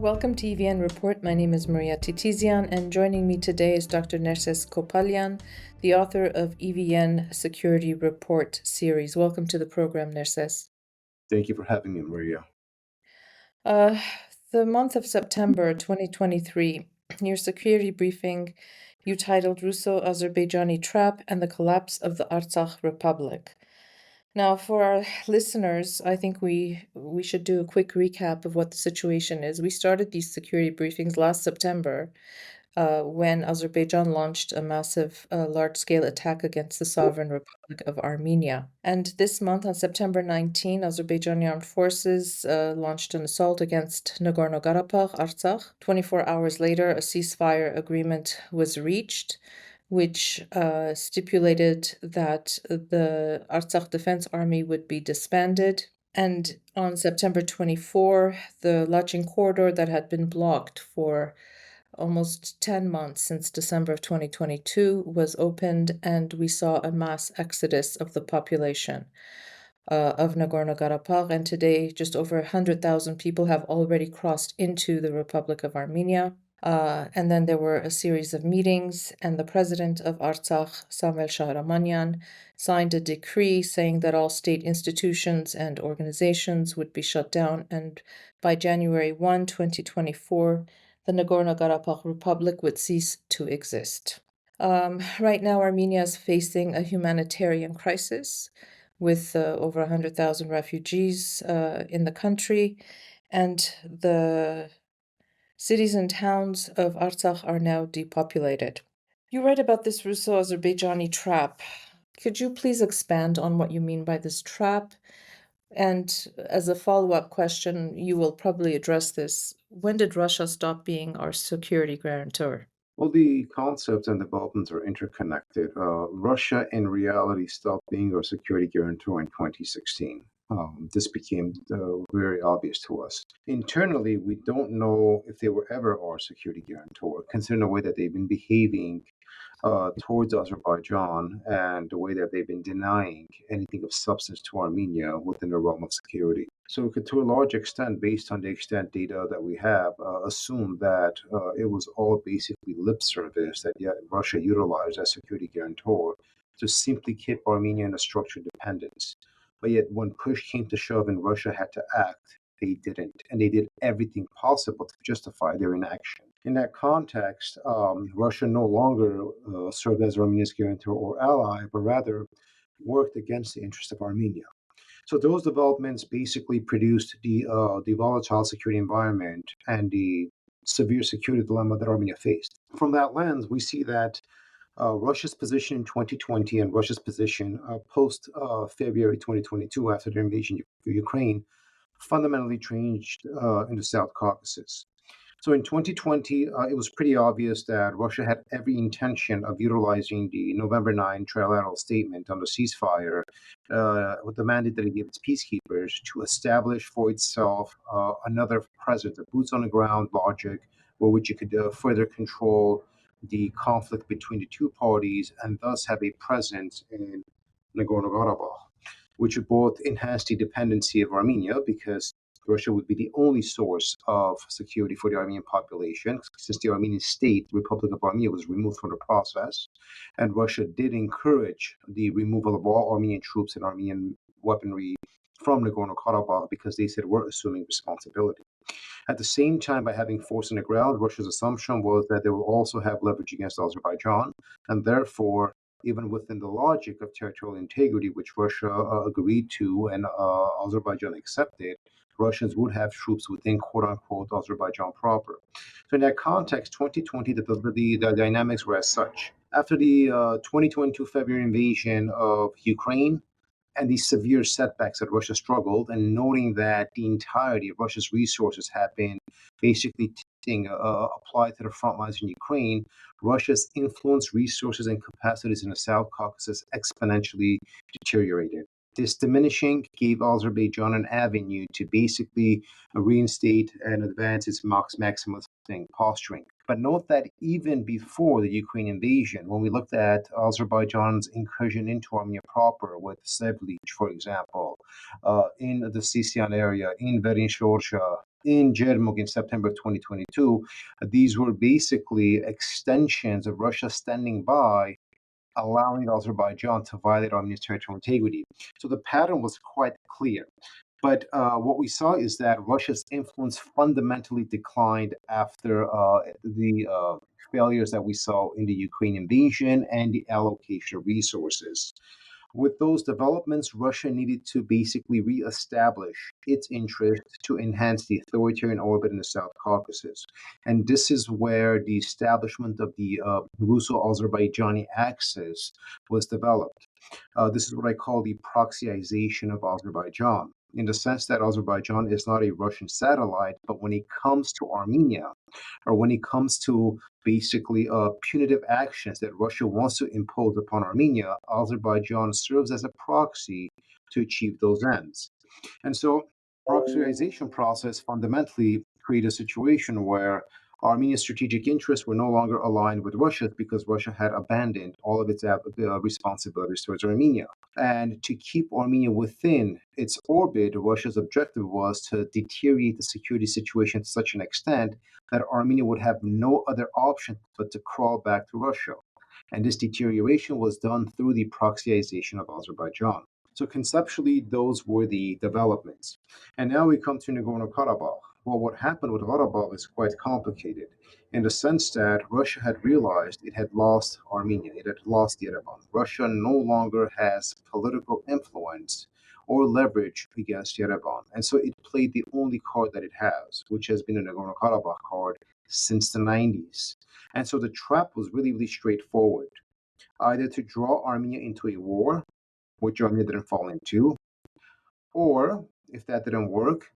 welcome to EVN Report. My name is Maria Titizian, and joining me today is Dr. Nerses Kopalyan, the author of EVN Security Report series. Welcome to the program, Nerses. Thank you for having me, Maria. The month of September 2023, your security briefing you titled Russo-Azerbaijani Trap and the Collapse of the Artsakh Republic. Now, for our listeners, I think we should do a quick recap of what the situation is. We started these security briefings last September when Azerbaijan launched a massive, large-scale attack against the sovereign Republic of Armenia. And this month, on September 19, Azerbaijani armed forces launched an assault against Nagorno-Karabakh, Artsakh. 24 hours later, a ceasefire agreement was reached, which stipulated that the Artsakh Defense Army would be disbanded. And on September 24, the Lachin corridor that had been blocked for almost 10 months since December of 2022 was opened, and we saw a mass exodus of the population of Nagorno-Karabakh. And today, just over 100,000 people have already crossed into the Republic of Armenia. And then there were a series of meetings, and the president of Artsakh, Samuel Shahramanyan, signed a decree saying that all state institutions and organizations would be shut down, and by January 1, 2024, the Nagorno-Karabakh Republic would cease to exist. Right now, Armenia is facing a humanitarian crisis with over 100,000 refugees in the country, and the cities and towns of Artsakh are now depopulated. You write about this Russo-Azerbaijani trap. Could you please expand on what you mean by this trap? And as a follow-up question, you will probably address this. When did Russia stop being our security guarantor? Well, the concepts and developments are interconnected. Russia, in reality, stopped being our security guarantor in 2016. This became very obvious to us. Internally, we don't know if they were ever our security guarantor, considering the way that they've been behaving towards Azerbaijan and the way that they've been denying anything of substance to Armenia within the realm of security. So we could, to a large extent, based on the extent data that we have, assume that it was all basically lip service that yet Russia utilized as security guarantor to simply keep Armenia in a structured dependence. But yet when push came to shove and Russia had to act, they didn't. And they did everything possible to justify their inaction. In that context, Russia no longer served as Armenia's guarantor or ally, but rather worked against the interests of Armenia. So those developments basically produced the volatile security environment and the severe security dilemma that Armenia faced. From that lens, we see that Russia's position in 2020 and Russia's position post February 2022, after the invasion of Ukraine, fundamentally changed in the South Caucasus. So in 2020, it was pretty obvious that Russia had every intention of utilizing the November 9 trilateral statement on the ceasefire with the mandate that it gave its peacekeepers to establish for itself another presence, a boots on the ground logic, where which it could further control the conflict between the two parties and thus have a presence in Nagorno-Karabakh, which would both enhance the dependency of Armenia because Russia would be the only source of security for the Armenian population, since the Armenian state, Republic of Armenia, was removed from the process. And Russia did encourage the removal of all Armenian troops and Armenian weaponry from Nagorno-Karabakh because they said we're assuming responsibility. At the same time, by having force on the ground, Russia's assumption was that they will also have leverage against Azerbaijan, and therefore, even within the logic of territorial integrity, which Russia agreed to and Azerbaijan accepted, Russians would have troops within quote-unquote Azerbaijan proper. So in that context, 2020, the dynamics were as such. After the 2022 February invasion of Ukraine and the severe setbacks that Russia struggled, and noting that the entirety of Russia's resources have been basically applied to the front lines in Ukraine, Russia's influence, resources, and capacities in the South Caucasus exponentially deteriorated. This diminishing gave Azerbaijan an avenue to basically reinstate and advance its maximalist posturing. But note that even before the Ukraine invasion, when we looked at Azerbaijan's incursion into Armenia proper with Sevlich, for example, in the Titizian area, in Verin Shorja, in Jermuk in September 2022, these were basically extensions of Russia standing by, allowing Azerbaijan to violate Armenia's territorial integrity. So the pattern was quite clear. But what we saw is that Russia's influence fundamentally declined after the failures that we saw in the Ukraine invasion and the allocation of resources. With those developments, Russia needed to basically reestablish its interest to enhance the authoritarian orbit in the South Caucasus. And this is where the establishment of the Russo-Azerbaijani axis was developed. This is what I call the proxyization of Azerbaijan, in the sense that Azerbaijan is not a Russian satellite, but when it comes to Armenia, or when it comes to basically punitive actions that Russia wants to impose upon Armenia, Azerbaijan serves as a proxy to achieve those ends. And so, proxyization process fundamentally created a situation where Armenia's strategic interests were no longer aligned with Russia's because Russia had abandoned all of its responsibilities towards Armenia. And to keep Armenia within its orbit, Russia's objective was to deteriorate the security situation to such an extent that Armenia would have no other option but to crawl back to Russia. And this deterioration was done through the proxyization of Azerbaijan. So conceptually, those were the developments. And now we come to Nagorno-Karabakh. Well, what happened with Karabakh is quite complicated in the sense that Russia had realized it had lost Armenia, it had lost Yerevan. Russia no longer has political influence or leverage against Yerevan. And so it played the only card that it has, which has been a Nagorno-Karabakh card since the 90s. And so the trap was really, really straightforward. Either to draw Armenia into a war, which Armenia didn't fall into, or if that didn't work,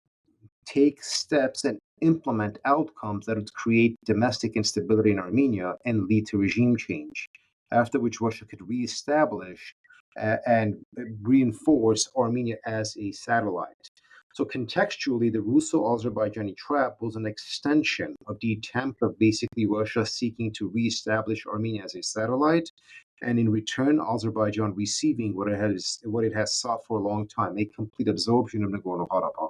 take steps and implement outcomes that would create domestic instability in Armenia and lead to regime change, after which Russia could reestablish and reinforce Armenia as a satellite. So contextually, the Russo-Azerbaijani trap was an extension of the attempt of basically Russia seeking to reestablish Armenia as a satellite, and in return, Azerbaijan receiving what it has sought for a long time, a complete absorption of Nagorno-Karabakh.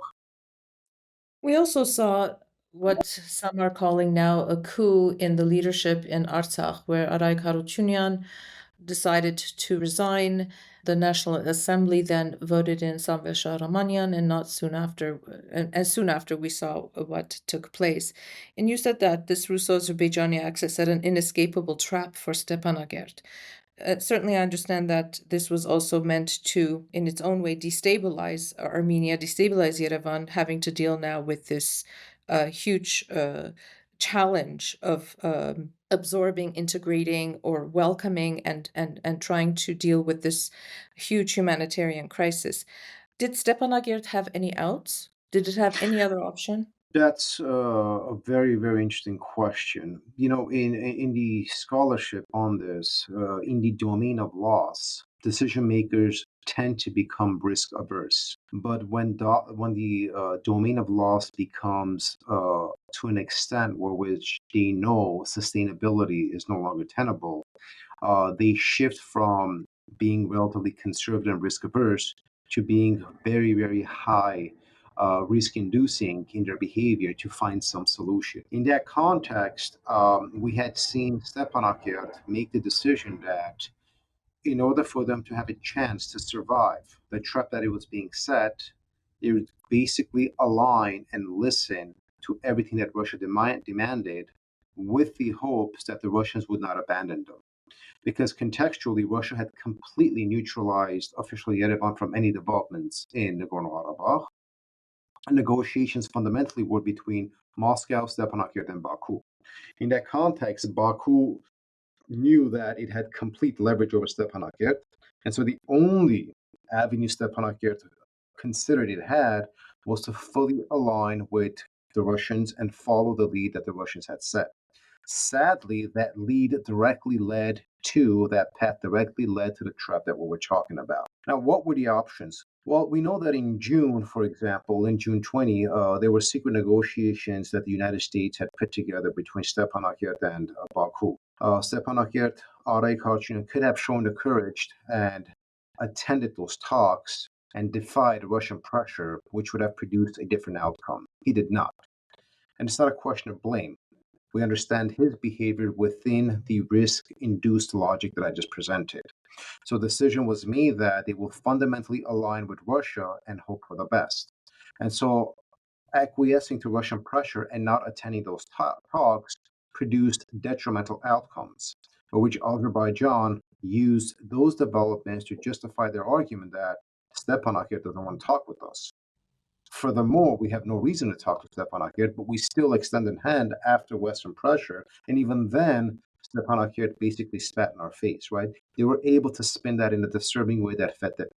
We also saw what some are calling now a coup in the leadership in Artsakh, where Arayk Harutyunyan decided to resign. The National Assembly then voted in Samvel Shahramanyan, and not soon after, and soon after we saw what took place. And you said that this Russo-Azerbaijani axis set an inescapable trap for Stepanakert. Certainly, I understand that this was also meant to, in its own way, destabilize Armenia, destabilize Yerevan, having to deal now with this huge challenge of absorbing, integrating, or welcoming, and trying to deal with this huge humanitarian crisis. Did Stepanakert have any outs? Did it have any other option? That's a very, very interesting question. In the scholarship on this, in the domain of loss, decision makers tend to become risk averse. But when the domain of loss becomes to an extent where which they know sustainability is no longer tenable, they shift from being relatively conservative and risk averse to being very, very high risk inducing in their behavior to find some solution. In that context, we had seen Stepanakert make the decision that in order for them to have a chance to survive the trap that it was being set, they would basically align and listen to everything that Russia demanded with the hopes that the Russians would not abandon them. Because contextually, Russia had completely neutralized official Yerevan from any developments in Nagorno-Karabakh. Negotiations fundamentally were between Moscow, Stepanakert, and Baku. In that context, Baku knew that it had complete leverage over Stepanakert, and so the only avenue Stepanakert considered it had was to fully align with the Russians and follow the lead that the Russians had set. Sadly, that path directly led to the trap that we were talking about. Now, what were the options? Well, we know that in June, for example, in June 20, there were secret negotiations that the United States had put together between Stepanakert and Baku. Stepanakert, Arayk Harutyunyan could have shown the courage and attended those talks and defied Russian pressure, which would have produced a different outcome. He did not. And it's not a question of blame. We understand his behavior within the risk induced logic that I just presented. So the decision was made that they will fundamentally align with Russia and hope for the best. And so acquiescing to Russian pressure and not attending those talks produced detrimental outcomes, for which Azerbaijan used those developments to justify their argument that Stepanakert doesn't want to talk with us. Furthermore, we have no reason to talk to Stepanakert, but we still extended hand after Western pressure. And even then, Stepanakert basically spat in our face, right? They were able to spin that in a disturbing way that fed them.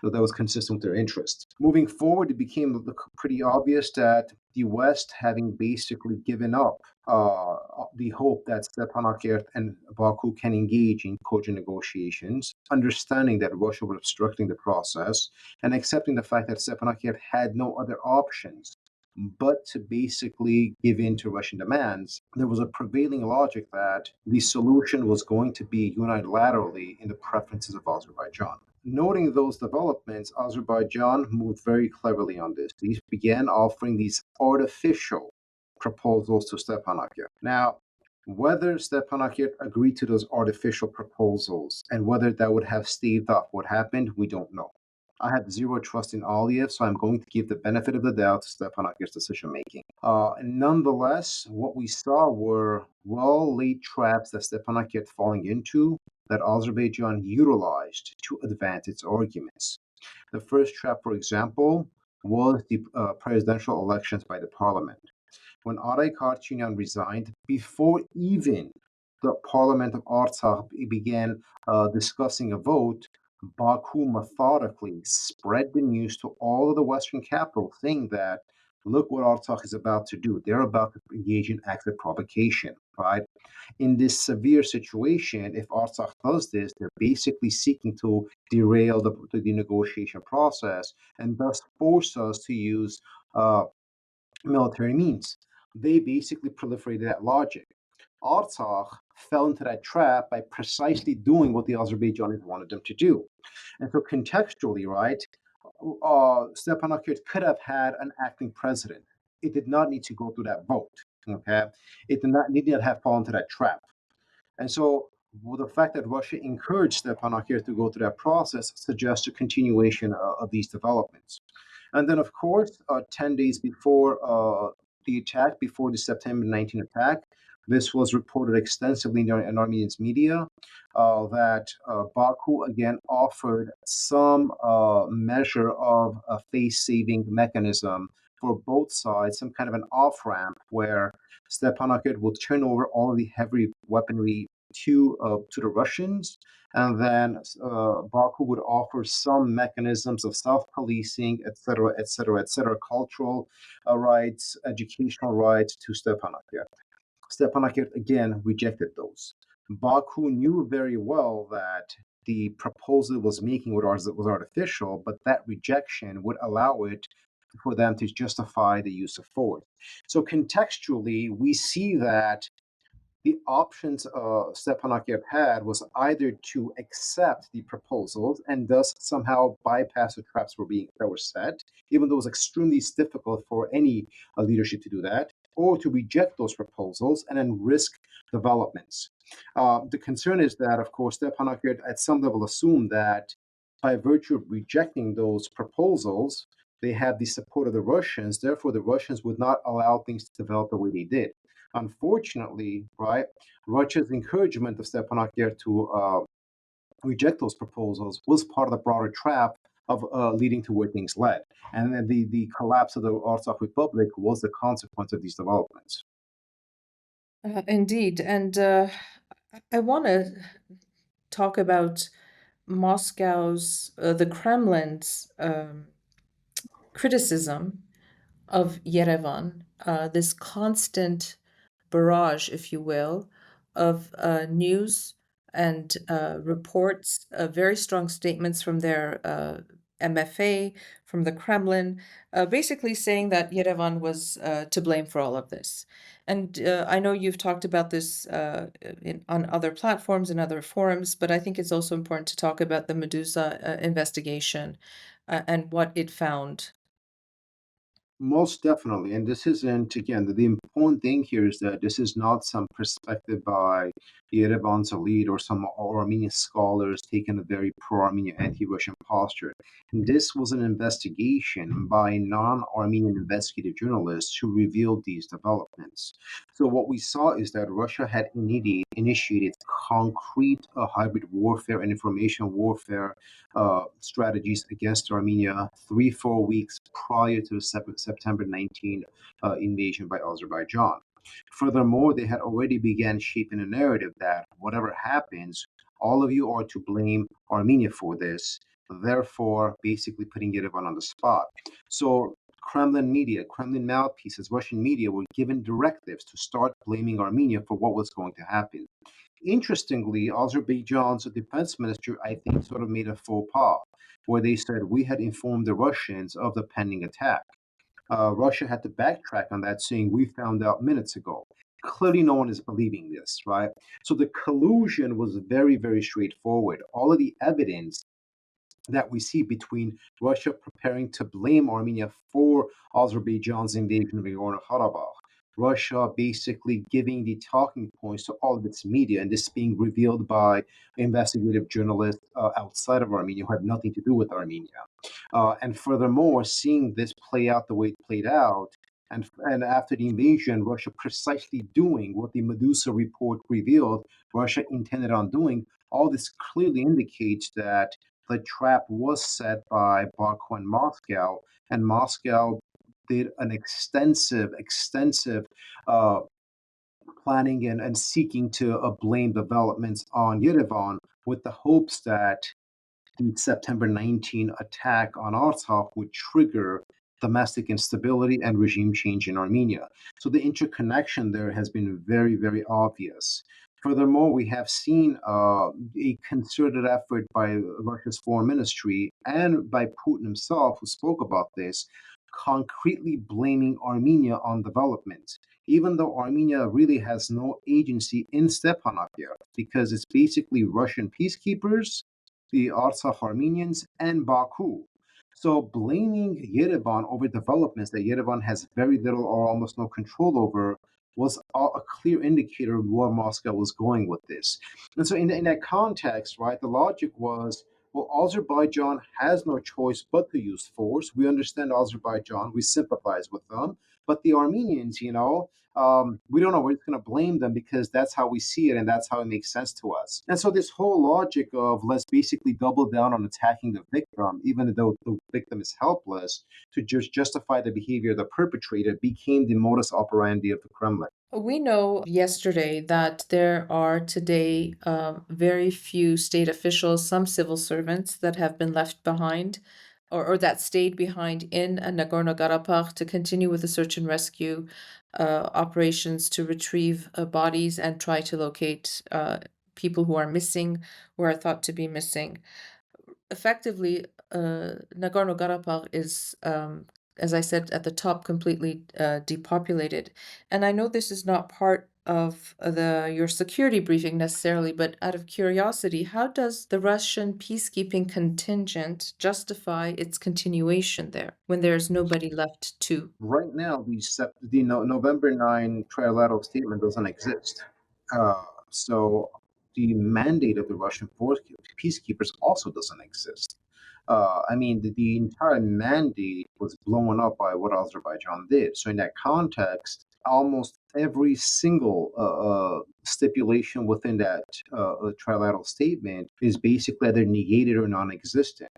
So that was consistent with their interests. Moving forward, it became pretty obvious that the West, having basically given up the hope that Stepanakert and Baku can engage in cogent negotiations, understanding that Russia was obstructing the process, and accepting the fact that Stepanakert had no other options but to basically give in to Russian demands, there was a prevailing logic that the solution was going to be unilaterally in the preferences of Azerbaijan. Noting those developments, Azerbaijan moved very cleverly on this. They began offering these artificial proposals to Stepanakert. Now, whether Stepanakert agreed to those artificial proposals and whether that would have staved off what happened, we don't know. I have zero trust in Aliyev, so I'm going to give the benefit of the doubt to Stepanakis' decision making. Nonetheless, what we saw were well laid traps that Stepanakis falling into that Azerbaijan utilized to advance its arguments. The first trap, for example, was the presidential elections by the parliament. When Aray Karchinyan resigned, before even the parliament of Artsakh began discussing a vote, Baku methodically spread the news to all of the Western capitals, saying that, look what Artsakh is about to do. They're about to engage in active provocation, right? In this severe situation, if Artsakh does this, they're basically seeking to derail the negotiation process and thus force us to use military means. They basically proliferated that logic. Artsakh fell into that trap by precisely doing what the Azerbaijanis wanted them to do. And so contextually, right, Stepanakert could have had an acting president. It did not need to go through that vote. Okay, it did not need to have fallen into that trap. And so the fact that Russia encouraged Stepanakert to go through that process suggests a continuation of these developments. And then, of course, 10 days before the attack, before the September 19 attack, this was reported extensively in Armenian media that Baku again offered some measure of a face-saving mechanism for both sides, some kind of an off-ramp where Stepanakert would turn over all of the heavy weaponry to the Russians, and then Baku would offer some mechanisms of self-policing, etc., etc., etc., cultural rights, educational rights to Stepanakert. Stepanakert again rejected those. Baku knew very well that the proposal it was making was artificial, but that rejection would allow it for them to justify the use of force. So contextually, we see that the options Stepanakert had was either to accept the proposals and thus somehow bypass the traps that were set, even though it was extremely difficult for any leadership to do that, or to reject those proposals and then risk developments. The concern is that, of course, Stepanakert at some level assumed that by virtue of rejecting those proposals, they had the support of the Russians. Therefore, the Russians would not allow things to develop the way they did. Unfortunately, right, Russia's encouragement of Stepanakert to reject those proposals was part of the broader trap of leading to where things led. And then the collapse of the Artsakh Republic was the consequence of these developments. Indeed. And I want to talk about the Kremlin's criticism of Yerevan, this constant barrage, if you will, of news and reports, very strong statements from their MFA, from the Kremlin, basically saying that Yerevan was to blame for all of this. And I know you've talked about this on other platforms and other forums, but I think it's also important to talk about the Medusa investigation and what it found. Most definitely. And this isn't, again, the important thing here is that this is not some perspective by Yerevan's elite or some Armenian scholars taking a very pro Armenian, anti Russian posture. And this was an investigation by non Armenian investigative journalists who revealed these developments. So, what we saw is that Russia had initiated concrete hybrid warfare and information warfare strategies against Armenia 3 4 weeks prior to the September 19 invasion by Azerbaijan. Furthermore, they had already began shaping a narrative that whatever happens, all of you are to blame Armenia for this, therefore basically putting Yerevan on the spot. So Kremlin media, Kremlin mouthpieces, Russian media were given directives to start blaming Armenia for what was going to happen. Interestingly, Azerbaijan's defense minister, I think, sort of made a faux pas where they said we had informed the Russians of the pending attack. Russia had to backtrack on that, saying we found out minutes ago. Clearly, no one is believing this, right? So the collusion was very, very straightforward. All of the evidence that we see between Russia preparing to blame Armenia for Azerbaijan's invasion of Nagorno-Karabakh, Russia basically giving the talking points to all of its media, and this being revealed by investigative journalists outside of Armenia who had nothing to do with Armenia. And furthermore, seeing this play out the way it played out, and after the invasion, Russia precisely doing what the Medusa report revealed Russia intended on doing, all this clearly indicates that the trap was set by Baku and Moscow did an extensive uh, planning and seeking to blame developments on Yerevan with the hopes that the September 19 attack on Artsakh would trigger domestic instability and regime change in Armenia. So the interconnection there has been very, very obvious. Furthermore, we have seen a concerted effort by Russia's foreign ministry and by Putin himself, who spoke about this, concretely blaming Armenia on development, even though Armenia really has no agency in Stepanakert, because it's basically Russian peacekeepers, the Artsakh Armenians, and Baku. So blaming Yerevan over developments that Yerevan has very little or almost no control over was a clear indicator of where Moscow was going with this. And so in that context, right, the logic was, well, Azerbaijan has no choice but to use force. We understand Azerbaijan, we sympathize with them, but the Armenians, we don't know. We're just going to blame them because that's how we see it and that's how it makes sense to us. And so, this whole logic of let's basically double down on attacking the victim, even though the victim is helpless, to just justify the behavior of the perpetrator became the modus operandi of the Kremlin. We know yesterday that there are today very few state officials, some civil servants that have been left behind or that stayed behind in Nagorno-Karabakh to continue with the search and rescue operations to retrieve bodies and try to locate people who are missing, who are thought to be missing. Effectively, Nagorno-Karabakh is, as I said at the top, completely depopulated. And I know this is not part of your security briefing necessarily, but out of curiosity, how does the Russian peacekeeping contingent justify its continuation there when there's nobody left to? Right now, the November 9 trilateral statement doesn't exist. So the mandate of the Russian force peacekeepers also doesn't exist. I mean, the entire mandate was blown up by what Azerbaijan did. So in that context, almost every single stipulation within that trilateral statement is basically either negated or non-existent.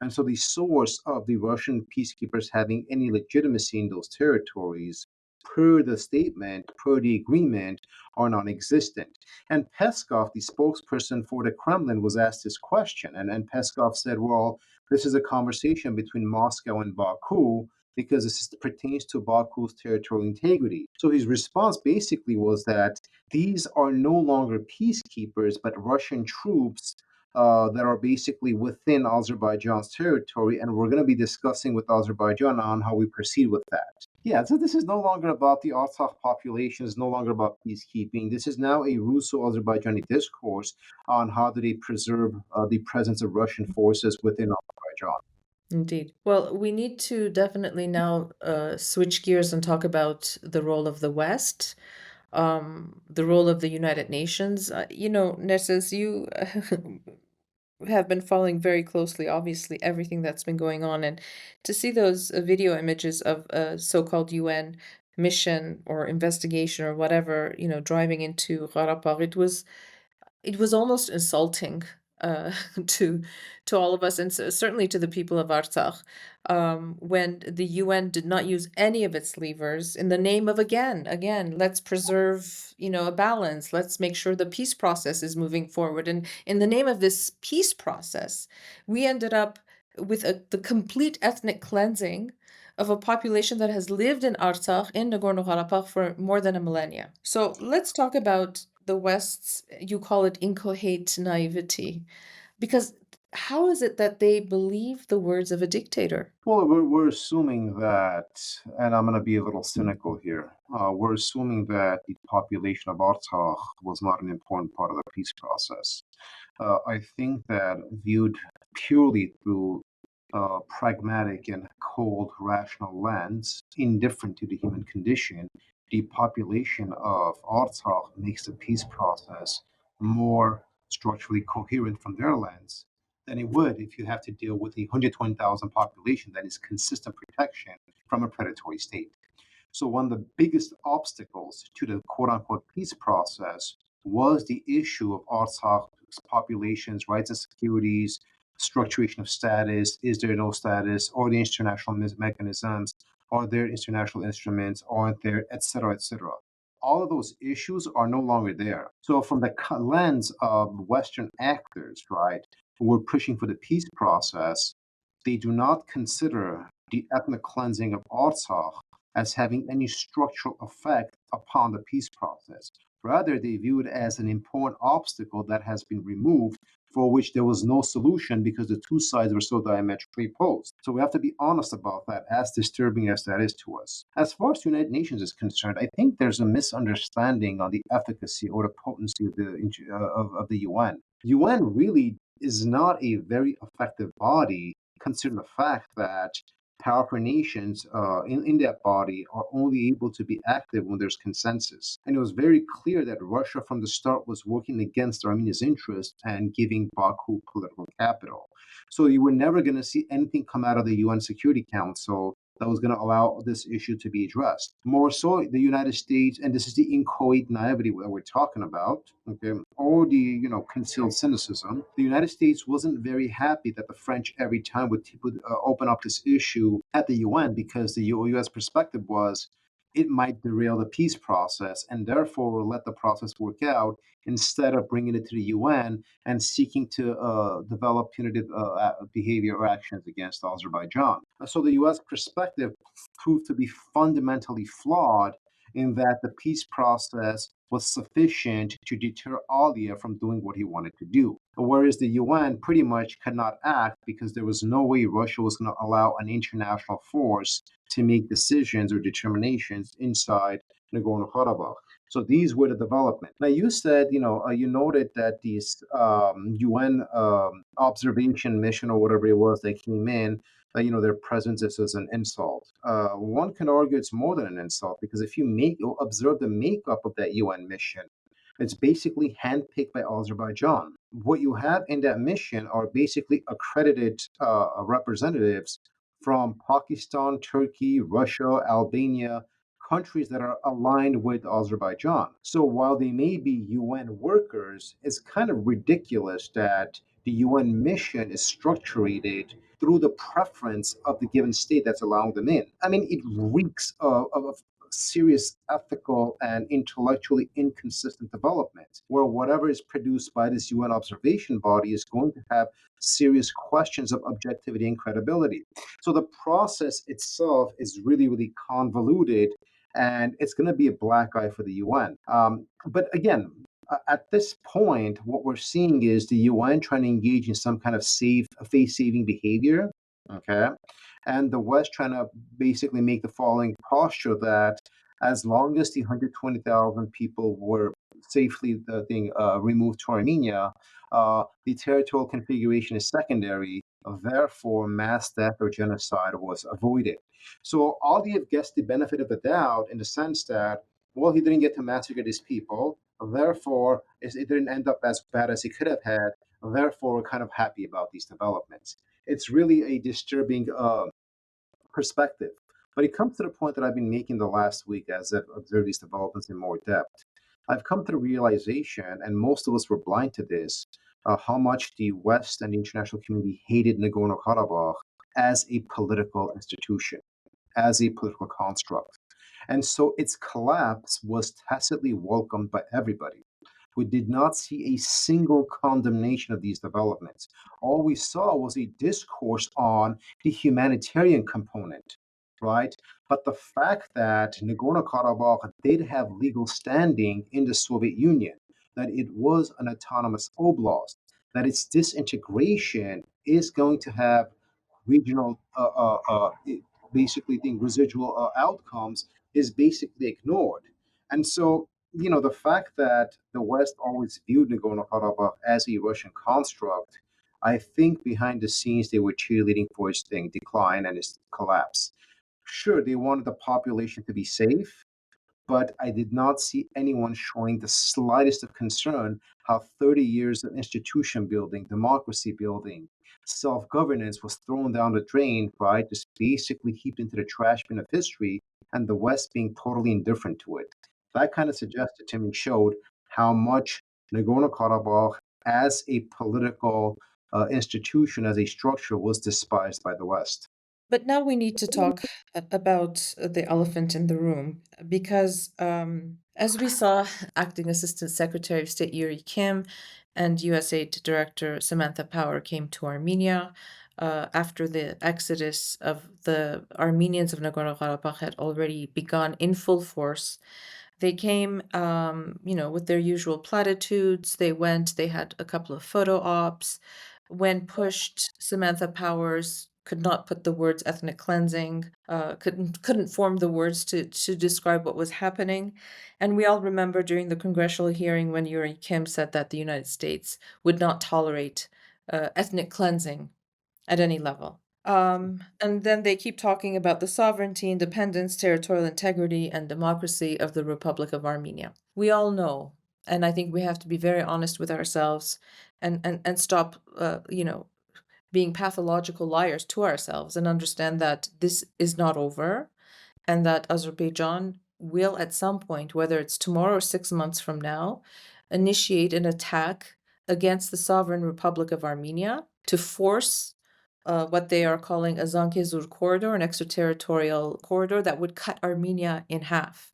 And so the source of the Russian peacekeepers having any legitimacy in those territories, per the statement, per the agreement, are non existent. And Peskov, the spokesperson for the Kremlin, was asked this question. And Peskov said, well, this is a conversation between Moscow and Baku because this pertains to Baku's territorial integrity. So his response basically was that these are no longer peacekeepers, but Russian troops that are basically within Azerbaijan's territory, and we're going to be discussing with Azerbaijan on how we proceed with that. Yeah, so this is no longer about the Artsakh population, it's no longer about peacekeeping. This is now a Russo-Azerbaijani discourse on how do they preserve the presence of Russian forces within Azerbaijan. Indeed. Well, we need to definitely now switch gears and talk about the role of the West, the role of the United Nations. Nerses, you have been following very closely, obviously, everything that's been going on. And to see those video images of a so-called UN mission or investigation or whatever, driving into Karabakh, it was almost insulting uh, to to all of us, and certainly to the people of Artsakh, when the UN did not use any of its levers in the name of again, let's preserve, a balance. Let's make sure the peace process is moving forward. And in the name of this peace process, we ended up with the complete ethnic cleansing of a population that has lived in Artsakh, in Nagorno-Karabakh, for more than a millennia. So let's talk about the West's, you call it inchoate naivety, because how is it that they believe the words of a dictator? Well, we're assuming that, and I'm going to be a little cynical here. We're assuming that the population of Artsakh was not an important part of the peace process. I think that viewed purely through pragmatic and cold, rational lens, indifferent to the human condition, the population of Artsakh makes the peace process more structurally coherent from their lens than it would if you have to deal with a 120,000 population that is consistent protection from a predatory state. So, one of the biggest obstacles to the quote unquote peace process was the issue of Artsakh's population's rights and securities, structuration of status, is there no status, or the international mechanisms, are there international instruments, aren't there, etc., etc. All of those issues are no longer there. So, from the lens of Western actors, right, who were pushing for the peace process, they do not consider the ethnic cleansing of Artsakh as having any structural effect upon the peace process. Rather, they view it as an important obstacle that has been removed, for which there was no solution because the two sides were so diametrically opposed. So we have to be honest about that, as disturbing as that is to us. As far as the United Nations is concerned, I think there's a misunderstanding on the efficacy or the potency of the UN. UN really is not a very effective body, considering the fact that powerful nations in that body are only able to be active when there's consensus. And it was very clear that Russia from the start was working against Armenia's interests and giving Baku political capital. So you were never going to see anything come out of the UN Security Council that was going to allow this issue to be addressed. More so, the United States, and this is the inchoate naivety that we're talking about, okay, or the concealed cynicism. The United States wasn't very happy that the French every time would open up this issue at the UN because the U.S. perspective was it might derail the peace process and therefore let the process work out instead of bringing it to the UN and seeking to develop punitive behavior or actions against Azerbaijan. So the US perspective proved to be fundamentally flawed in that the peace process was sufficient to deter Aliyev from doing what he wanted to do. Whereas the UN pretty much could not act because there was no way Russia was going to allow an international force to make decisions or determinations inside Nagorno-Karabakh. So these were the development. Now you said, you noted that these UN observation mission or whatever it was that came in, their presence is an insult. One can argue it's more than an insult because if you observe the makeup of that UN mission, it's basically handpicked by Azerbaijan. What you have in that mission are basically accredited representatives from Pakistan, Turkey, Russia, Albania, countries that are aligned with Azerbaijan. So while they may be UN workers, it's kind of ridiculous that the UN mission is structured through the preference of the given state that's allowing them in. I mean, it reeks of serious ethical and intellectually inconsistent development, where whatever is produced by this UN observation body is going to have serious questions of objectivity and credibility. So the process itself is really, really convoluted, and it's going to be a black eye for the UN. But again, at this point, what we're seeing is the UN trying to engage in some kind of face-saving behavior, okay? And the West trying to basically make the following posture that as long as the 120,000 people were safely removed to Armenia, the territorial configuration is secondary. Therefore, mass death or genocide was avoided. So Aliyev gets the benefit of the doubt in the sense that, well, he didn't get to massacre these people. Therefore, it didn't end up as bad as he could have had. Therefore, we're kind of happy about these developments. It's really a disturbing perspective. But it comes to the point that I've been making the last week as I've observed these developments in more depth. I've come to the realization, and most of us were blind to this, how much the West and the international community hated Nagorno Karabakh as a political institution, as a political construct. And so its collapse was tacitly welcomed by everybody. We did not see a single condemnation of these developments. All we saw was a discourse on the humanitarian component, right? But the fact that Nagorno Karabakh did have legal standing in the Soviet Union, that it was an autonomous oblast, that its disintegration is going to have regional, basically, the residual outcomes is basically ignored. And so, the fact that the West always viewed Nagorno-Karabakh as a Russian construct, I think behind the scenes they were cheerleading for its thing decline and its collapse. Sure, they wanted the population to be safe, but I did not see anyone showing the slightest of concern how 30 years of institution building, democracy building, self governance was thrown down the drain, right? Just basically heaped into the trash bin of history, and the West being totally indifferent to it. That kind of suggested to me, showed how much Nagorno Karabakh as a political institution, as a structure, was despised by the West. But now we need to talk about the elephant in the room because, as we saw, Acting Assistant Secretary of State Yuri Kim and USAID Director Samantha Power came to Armenia after the exodus of the Armenians of Nagorno-Karabakh had already begun in full force. They came, with their usual platitudes. They went, they had a couple of photo ops. When pushed, Samantha Powers could not put the words ethnic cleansing, couldn't form the words to describe what was happening. And we all remember during the congressional hearing when Yuri Kim said that the United States would not tolerate ethnic cleansing at any level. And then they keep talking about the sovereignty, independence, territorial integrity, and democracy of the Republic of Armenia. We all know, and I think we have to be very honest with ourselves and stop, being pathological liars to ourselves and understand that this is not over and that Azerbaijan will at some point, whether it's tomorrow or 6 months from now, initiate an attack against the sovereign Republic of Armenia to force what they are calling a Zangezur corridor, an extraterritorial corridor that would cut Armenia in half.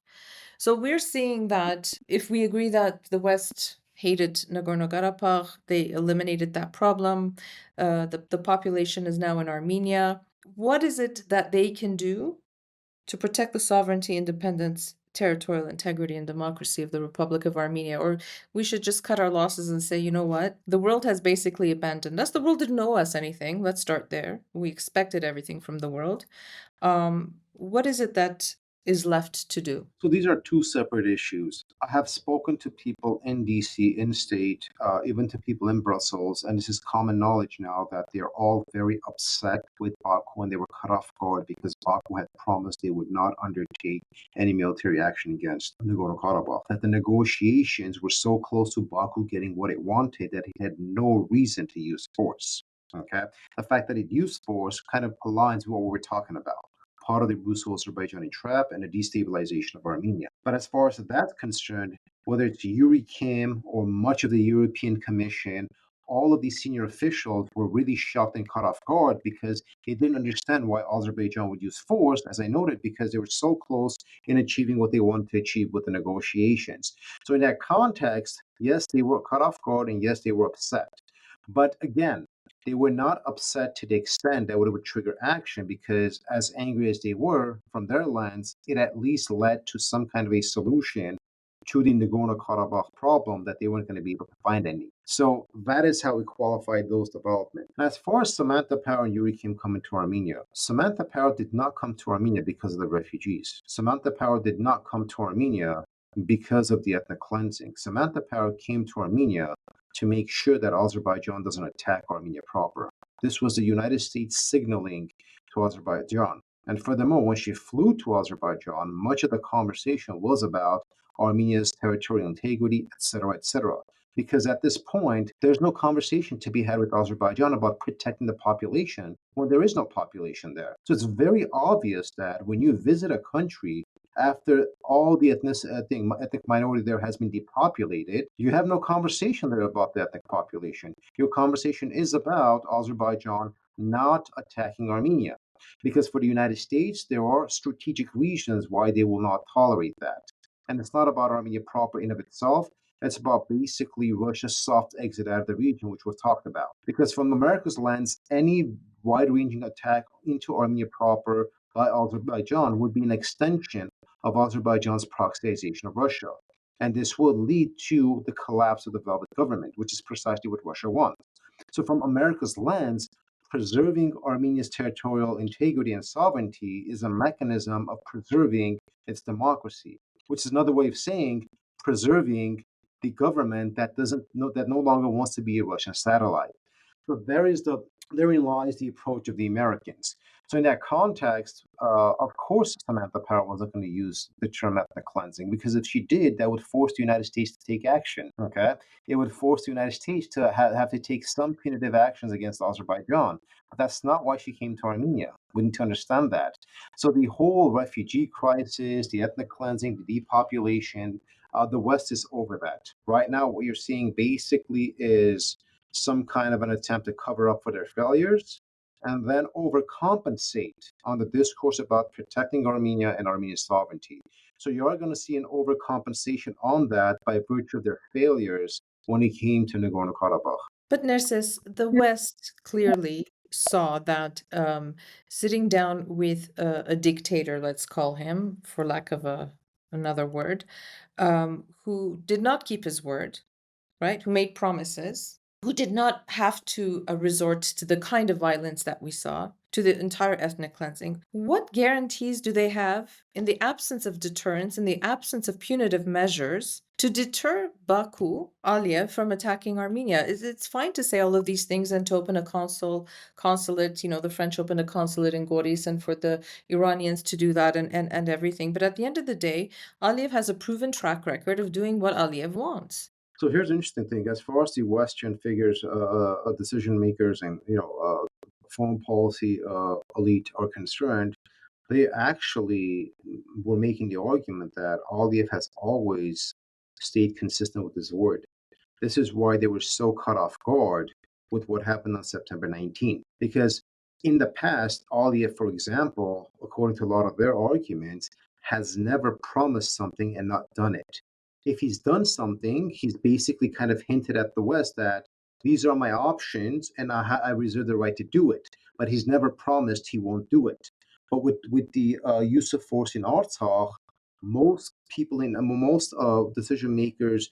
So we're seeing that if we agree that the West hated Nagorno-Karabakh, they eliminated that problem, the population is now in Armenia. What is it that they can do to protect the sovereignty, independence, territorial integrity, and democracy of the Republic of Armenia? Or we should just cut our losses and say, you know what? The world has basically abandoned us. The world didn't owe us anything. Let's start there. We expected everything from the world. What is it that is left to do? So these are two separate issues. I have spoken to people in DC, in state, even to people in Brussels, and this is common knowledge now that they're all very upset with Baku and they were cut off guard because Baku had promised they would not undertake any military action against Nagorno-Karabakh. That the negotiations were so close to Baku getting what it wanted that it had no reason to use force. Okay, the fact that it used force kind of aligns with what we were talking about, part of the Russo-Azerbaijani trap and the destabilization of Armenia. But as far as that's concerned, whether it's Yuri Kim or much of the European Commission, all of these senior officials were really shocked and caught off guard because they didn't understand why Azerbaijan would use force, as I noted, because they were so close in achieving what they wanted to achieve with the negotiations. So in that context, yes, they were caught off guard and yes, they were upset. But again, they were not upset to the extent that it would trigger action because, as angry as they were from their lens, it at least led to some kind of a solution to the Nagorno Karabakh problem that they weren't going to be able to find any. So that is how we qualified those developments. And as far as Samantha Power and Yuri Kim coming to Armenia, Samantha Power did not come to Armenia because of the refugees. Samantha Power did not come to Armenia because of the ethnic cleansing. Samantha Power came to Armenia to make sure that Azerbaijan doesn't attack Armenia proper. This was the United States signaling to Azerbaijan. And furthermore, when she flew to Azerbaijan, much of the conversation was about Armenia's territorial integrity, etc., etc. Because at this point, there's no conversation to be had with Azerbaijan about protecting the population when there is no population there. So it's very obvious that when you visit a country after all the ethnic minority there has been depopulated, you have no conversation there about the ethnic population. Your conversation is about Azerbaijan not attacking Armenia. Because for the United States, there are strategic reasons why they will not tolerate that. And it's not about Armenia proper in of itself. It's about basically Russia's soft exit out of the region, which was talked about. Because from America's lens, any wide-ranging attack into Armenia proper by Azerbaijan would be an extension of Azerbaijan's proxyization of Russia. And this will lead to the collapse of the Velvet government, which is precisely what Russia wants. So, from America's lens, preserving Armenia's territorial integrity and sovereignty is a mechanism of preserving its democracy, which is another way of saying preserving the government that no longer wants to be a Russian satellite. So therein lies the approach of the Americans. So in that context, of course, Samantha Power wasn't going to use the term ethnic cleansing because if she did, that would force the United States to take action. Okay, it would force the United States to have to take some punitive actions against Azerbaijan. But that's not why she came to Armenia. We need to understand that. So the whole refugee crisis, the ethnic cleansing, the depopulation, the West is over that. Right now, what you're seeing basically is some kind of an attempt to cover up for their failures and then overcompensate on the discourse about protecting Armenia and Armenia's sovereignty. So you are going to see an overcompensation on that by virtue of their failures when it came to Nagorno-Karabakh. But Nerses, the West clearly saw that sitting down with a dictator, let's call him, for lack of another word, who did not keep his word, right? Who made promises, who did not have to resort to the kind of violence that we saw, to the entire ethnic cleansing. What guarantees do they have in the absence of deterrence, in the absence of punitive measures, to deter Baku, Aliyev, from attacking Armenia? It's fine to say all of these things and to open a consulate, the French opened a consulate in Goris, and for the Iranians to do that and everything. But at the end of the day, Aliyev has a proven track record of doing what Aliyev wants. So here's an interesting thing: as far as the Western figures, decision makers, and foreign policy elite are concerned, they actually were making the argument that Aliyev has always stayed consistent with his word. This is why they were so caught off guard with what happened on September 19th. Because in the past, Aliyev, for example, according to a lot of their arguments, has never promised something and not done it. If he's done something, he's basically kind of hinted at the West that these are my options and I reserve the right to do it. But he's never promised he won't do it. But with the use of force in Artsakh, most people most decision makers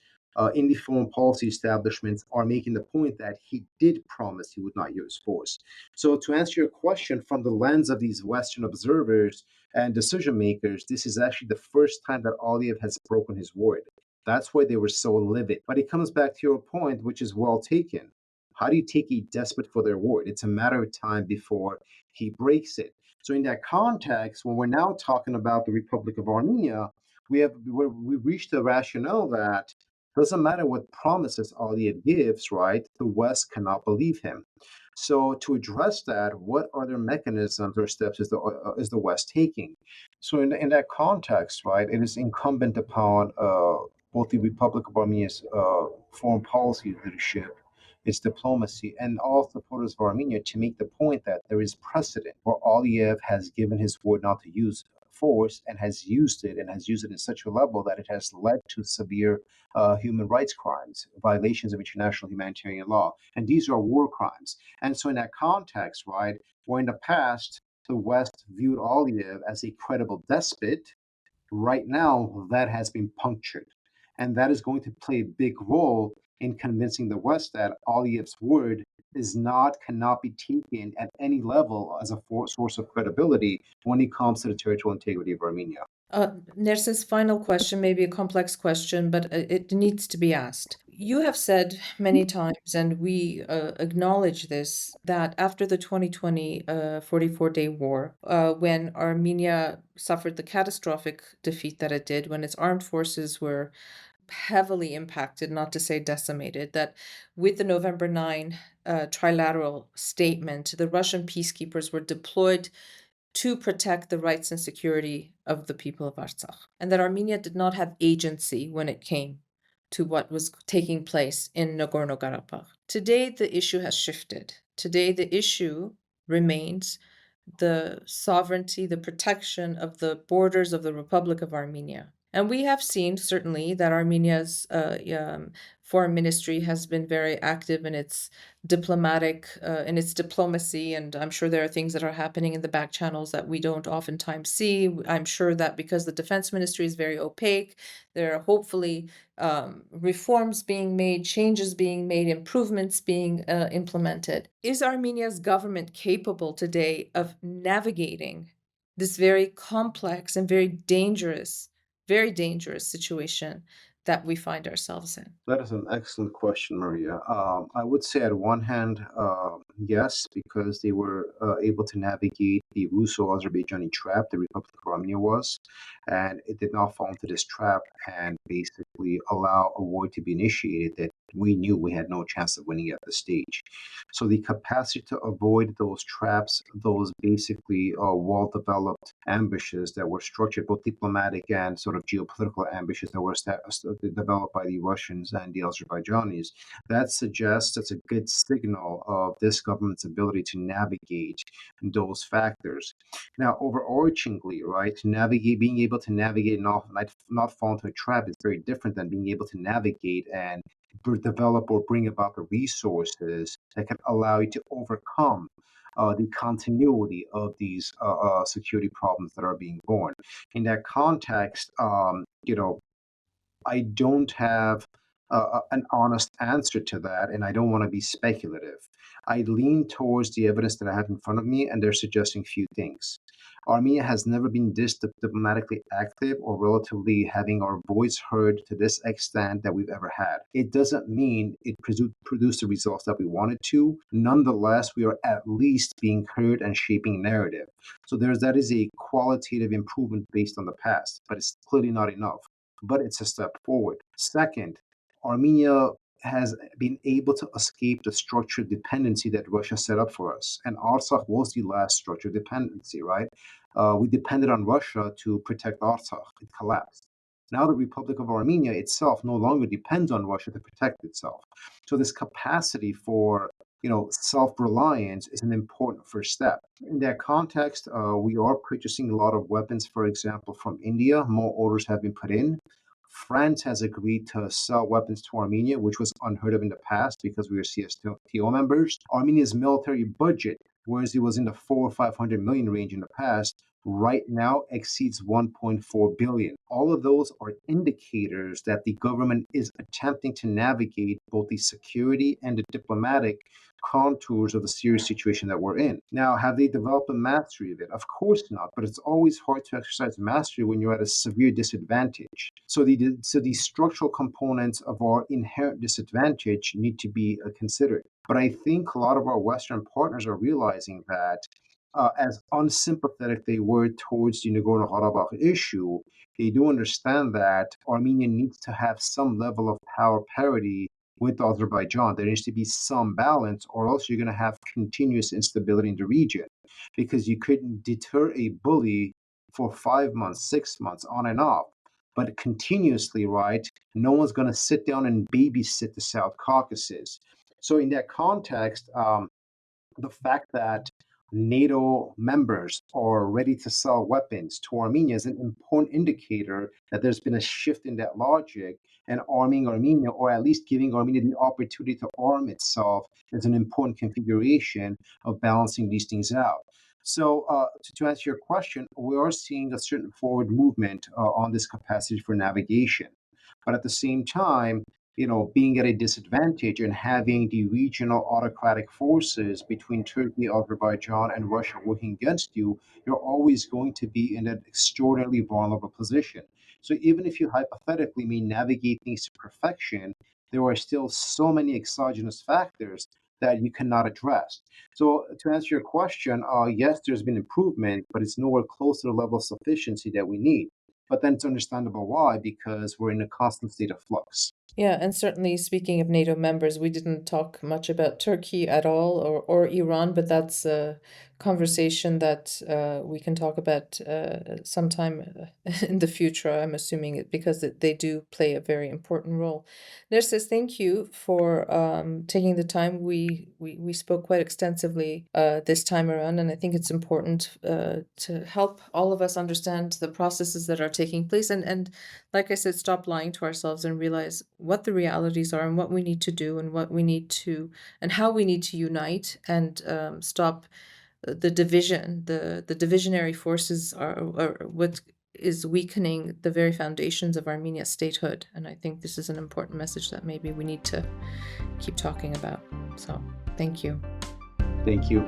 in the foreign policy establishments are making the point that he did promise he would not use force. So, to answer your question, from the lens of these Western observers and decision makers, this is actually the first time that Aliyev has broken his word. That's why they were so livid. But it comes back to your point, which is well taken. How do you take a despot for their word? It's a matter of time before he breaks it. So, in that context, when we're now talking about the Republic of Armenia, we've reached the rationale that doesn't matter what promises Aliyev gives, right? The West cannot believe him. So to address that, what other mechanisms or steps is the West taking? So in that context, right, it is incumbent upon both the Republic of Armenia's foreign policy leadership, its diplomacy, and all supporters of Armenia to make the point that there is precedent where Aliyev has given his word not to use force and has used it in such a level that it has led to severe human rights crimes, violations of international humanitarian law. And these are war crimes. And so in that context, right, where in the past the West viewed Aliyev as a credible despot, right now that has been punctured. And that is going to play a big role in convincing the West that Aliyev's word cannot be taken at any level as a source of credibility when it comes to the territorial integrity of Armenia. Nerses, final question, maybe a complex question, but it needs to be asked. You have said many times, and we acknowledge this, that after the 2020 44-day war, when Armenia suffered the catastrophic defeat that it did, when its armed forces were heavily impacted, not to say decimated, that with the November 9 trilateral statement, the Russian peacekeepers were deployed to protect the rights and security of the people of Artsakh, and that Armenia did not have agency when it came to what was taking place in Nagorno-Karabakh. Today, the issue has shifted. Today, the issue remains the sovereignty, the protection of the borders of the Republic of Armenia. And we have seen certainly that Armenia's foreign ministry has been very active in its in its diplomacy, and I'm sure there are things that are happening in the back channels that we don't oftentimes see. I'm sure that because the defense ministry is very opaque, there are hopefully reforms being made, changes being made, improvements being implemented. Is Armenia's government capable today of navigating this very complex and very dangerous situation that we find ourselves in? That is an excellent question, Maria. I would say, at one hand, yes, because they were able to navigate the Russo-Azerbaijani trap the Republic of Armenia was, and it did not fall into this trap and basically allow a war to be initiated that we knew we had no chance of winning at this stage. So the capacity to avoid those traps, those basically well-developed ambushes that were structured, both diplomatic and sort of geopolitical ambushes that were developed by the Russians and the Azerbaijanis, that suggests that's a good signal of this government's ability to navigate those factors. Now, overarchingly, right, being able to navigate and not fall into a trap is very different than being able to navigate and develop or bring about the resources that can allow you to overcome the continuity of these security problems that are being born. In that context, I don't have an honest answer to that, and I don't want to be speculative. I lean towards the evidence that I have in front of me, and they're suggesting few things. Armenia has never been this diplomatically active or relatively having our voice heard to this extent that we've ever had. It doesn't mean it produced the results that we wanted to. Nonetheless, we are at least being heard and shaping narrative. So that is a qualitative improvement based on the past, but it's clearly not enough. But it's a step forward. Second, Armenia has been able to escape the structured dependency that Russia set up for us. And Artsakh was the last structured dependency, right? We depended on Russia to protect Artsakh. It collapsed. Now the Republic of Armenia itself no longer depends on Russia to protect itself. So this capacity for self-reliance is an important first step. In that context, we are purchasing a lot of weapons, for example, from India. More orders have been put in. France has agreed to sell weapons to Armenia, which was unheard of in the past because we were CSTO members. Armenia's military budget, whereas it was in the 400 or 500 million range in the past, right now exceeds 1.4 billion. All of those are indicators that the government is attempting to navigate both the security and the diplomatic contours of the serious situation that we're in. Now, have they developed a mastery of it? Of course not, but it's always hard to exercise mastery when you're at a severe disadvantage. So the structural components of our inherent disadvantage need to be considered. But I think a lot of our Western partners are realizing that as unsympathetic they were towards the Nagorno-Karabakh issue, they do understand that Armenia needs to have some level of power parity with Azerbaijan. There needs to be some balance, or else you're going to have continuous instability in the region, because you couldn't deter a bully for 5 months, 6 months, on and off. But continuously, right, no one's going to sit down and babysit the South Caucasus. So in that context, the fact that NATO members are ready to sell weapons to Armenia is an important indicator that there's been a shift in that logic, and arming Armenia, or at least giving Armenia the opportunity to arm itself, is an important configuration of balancing these things out. So to answer your question, we are seeing a certain forward movement on this capacity for navigation. But at the same time, being at a disadvantage and having the regional autocratic forces between Turkey, Azerbaijan, and Russia working against you, you're always going to be in an extraordinarily vulnerable position. So even if you hypothetically may navigate things to perfection, there are still so many exogenous factors that you cannot address. So to answer your question, yes, there's been improvement, but it's nowhere close to the level of sufficiency that we need. But then it's understandable why, because we're in a constant state of flux. Yeah, and certainly speaking of NATO members, we didn't talk much about Turkey at all or Iran, but that's a conversation that we can talk about sometime in the future, I'm assuming, because they do play a very important role. Nerses, thank you for taking the time. We spoke quite extensively this time around, and I think it's important to help all of us understand the processes that are taking place and like I said, stop lying to ourselves and realize what the realities are and what we need to do and what we need to and how we need to unite and stop the division. The divisionary forces are what is weakening the very foundations of Armenia's statehood. And I think this is an important message that maybe we need to keep talking about. So thank you. Thank you.